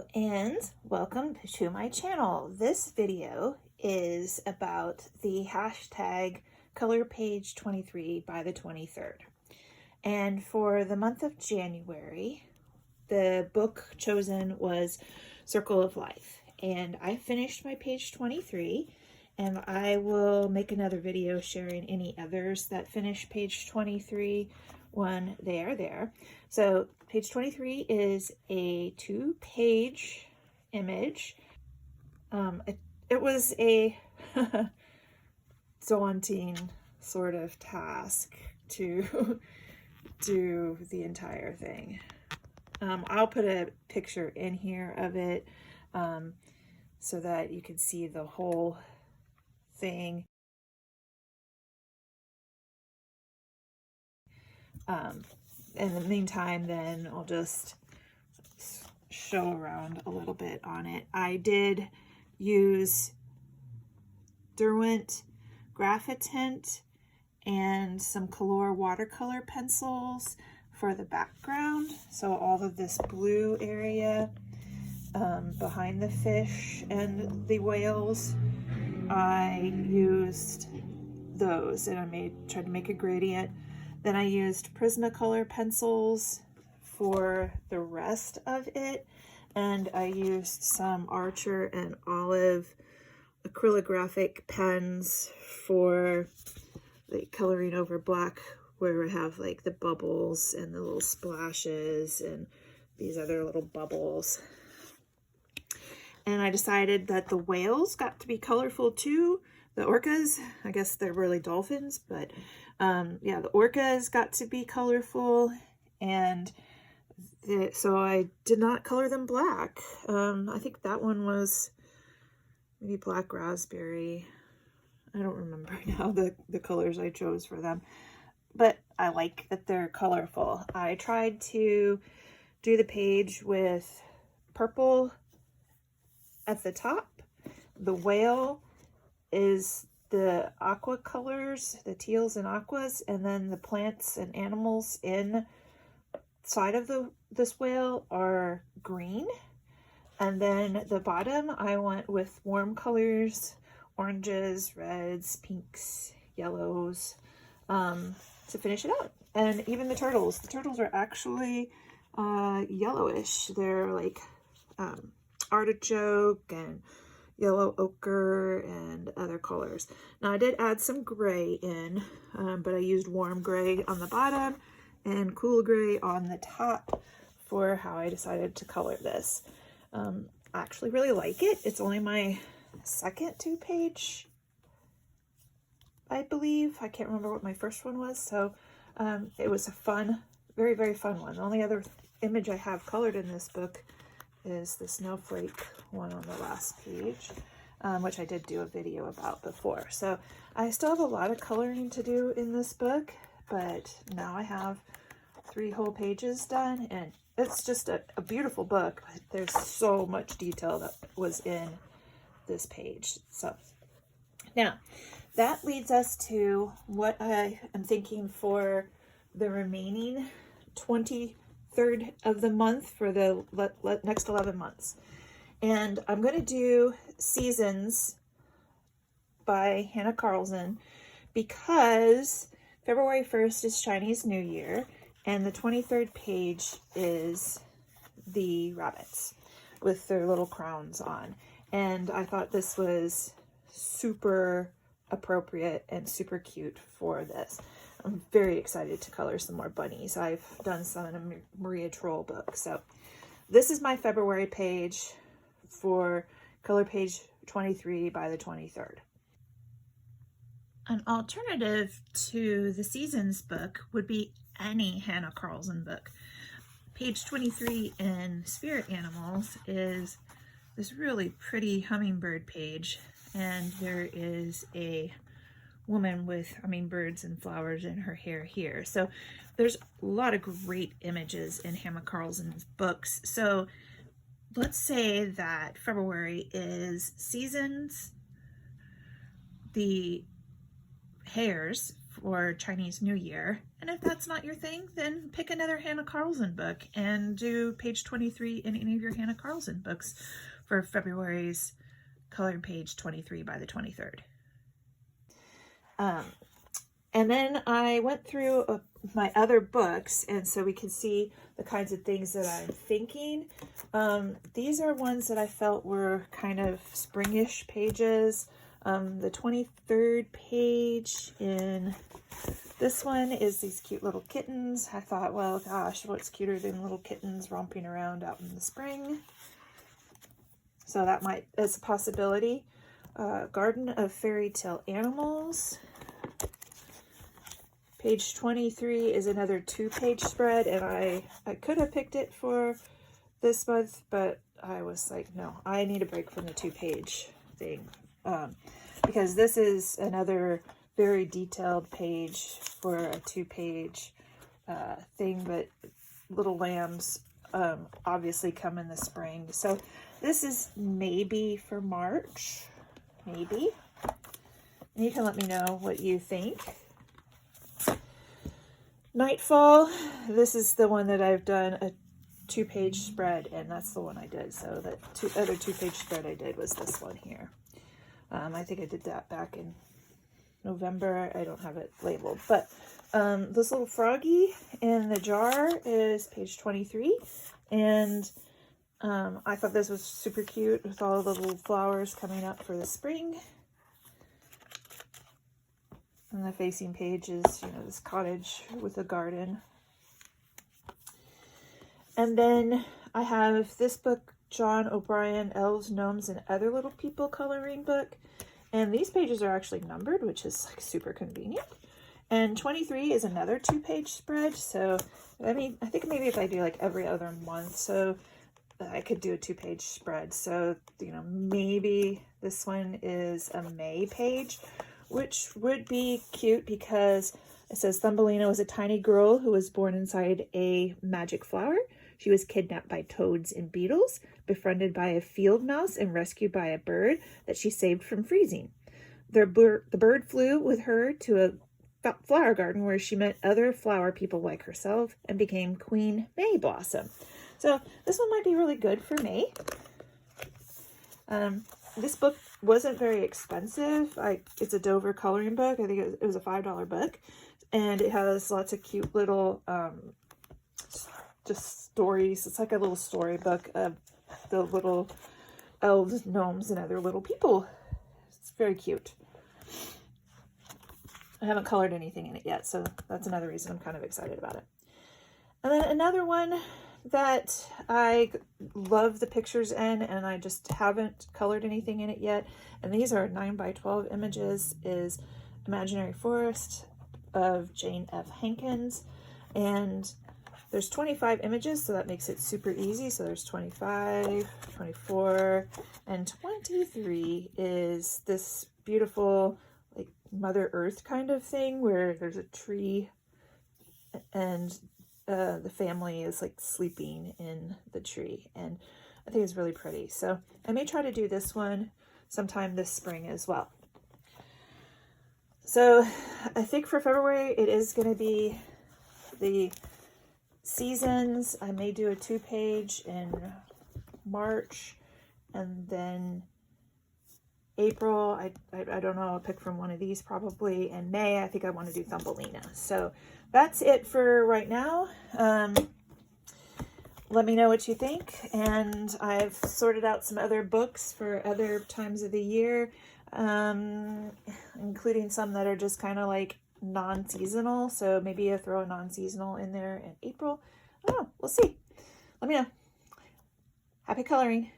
Hello and welcome to my channel. This video is about the hashtag color page 23 by the 23rd. And for the month of January, the book chosen was Circle of Life. And I finished my page 23, and I will make another video sharing any others that finish page 23 when they are there. So page 23 is a 2-page image. It was a daunting sort of task to do the entire thing. I'll put a picture in here of it so that you can see the whole thing. In the meantime, then I'll just show around a little bit on it. I did use Derwent Graphitint and some Color watercolor pencils for the background. So all of this blue area behind the fish and the whales, I used those, and I tried to make a gradient. Then I used Prismacolor pencils for the rest of it, and I used some Archer and Olive acrylographic pens for like coloring over black, where we have like the bubbles and the little splashes and these other little bubbles. And I decided that the whales got to be colorful too. The orcas, I guess they're really dolphins, but yeah, the orcas got to be colorful, and so I did not color them black. I think that one was maybe black raspberry. I don't remember now the colors I chose for them, but I like that they're colorful. I tried to do the page with purple at the top. The whale is the aqua colors, the teals and aquas, and then the plants and animals inside of this whale are green. And then the bottom, I went with warm colors, oranges, reds, pinks, yellows, to finish it out. And even the turtles are actually yellowish. They're like artichoke and yellow ochre and other colors. Now I did add some gray in, but I used warm gray on the bottom and cool gray on the top for how I decided to color this. I actually really like it. It's only my second 2-page, I believe. I can't remember what my first one was, so it was a fun, very, very fun one. The only other image I have colored in this book is the snowflake one on the last page, which I did do a video about before. So I still have a lot of coloring to do in this book, but now I have 3 whole pages done, and it's just a beautiful book. There's so much detail that was in this page. So now that leads us to what I am thinking for the remaining 23rd of the month for the next 11 months. And I'm going to do Seasons by Hannah Carlson because February 1st is Chinese New Year, and the 23rd page is the rabbits with their little crowns on. And I thought this was super appropriate and super cute for this. I'm very excited to color some more bunnies. I've done some in a Maria Troll book. So this is my February page for color page 23 by the 23rd. An alternative to the Seasons book would be any Hannah Carlson book. Page 23 in Spirit Animals is this really pretty hummingbird page, and there is a woman with hummingbirds and flowers in her hair here. So there's a lot of great images in Hannah Carlson's books. So let's say that February is Seasons, the hares for Chinese New Year. And if that's not your thing, then pick another Hannah Carlson book and do page 23 in any of your Hannah Carlson books for February's colored page 23 by the 23rd. And then I went through my other books, and so we can see the kinds of things that I'm thinking. These are ones that I felt were kind of springish pages. The 23rd page in this one is these cute little kittens. I thought, well, gosh, what's cuter than little kittens romping around out in the spring? So that is a possibility. Garden of Fairy Tale Animals. Page 23 is another 2-page spread, and I could have picked it for this month, but I was like, no, I need a break from the 2-page thing, because this is another very detailed page for a 2-page thing, but little lambs obviously come in the spring. So this is maybe for March, maybe. And you can let me know what you think. Nightfall, this is the one that I've done a 2-page spread, and that's the one I did. So that other 2-page spread I did was this one here. I think I did that back in November. I don't have it labeled, but this little froggy in the jar is page 23, and I thought this was super cute with all the little flowers coming up for the spring. And the facing page is, you know, this cottage with a garden. And then I have this book, John O'Brien, Elves, Gnomes, and Other Little People coloring book. And these pages are actually numbered, which is like super convenient. And 23 is another 2-page spread. So, I mean, I think maybe if I do like every other month, so I could do a 2-page spread. So, you know, maybe this one is a May page, which would be cute because it says Thumbelina was a tiny girl who was born inside a magic flower. She was kidnapped by toads and beetles, befriended by a field mouse, and rescued by a bird that she saved from freezing. The bird flew with her to a flower garden where she met other flower people like herself and became Queen May Blossom. So this one might be really good for May. This book wasn't very expensive. It's a Dover coloring book. I think it was a $5 book. And it has lots of cute little just stories. It's like a little storybook of the little elves, gnomes, and other little people. It's very cute. I haven't colored anything in it yet, so that's another reason I'm kind of excited about it. And then another one that I love the pictures in, and I just haven't colored anything in it yet, and these are 9x12 images, is Imaginary Forest of Jane F. Hankins. And there's 25 images, so that makes it super easy. So there's 25, 24, and 23 is this beautiful like Mother Earth kind of thing where there's a tree and the family is like sleeping in the tree, and I think it's really pretty. So I may try to do this one sometime this spring as well. So I think for February it is going to be the seasons. I may do a 2-page in March, and then April, I don't know, I'll pick from one of these probably. In May, I think I want to do Thumbelina. So that's it for right now. Let me know what you think. And I've sorted out some other books for other times of the year, including some that are just kind of like non-seasonal. So maybe I'll throw a non-seasonal in there in April. I don't know. We'll see. Let me know. Happy coloring.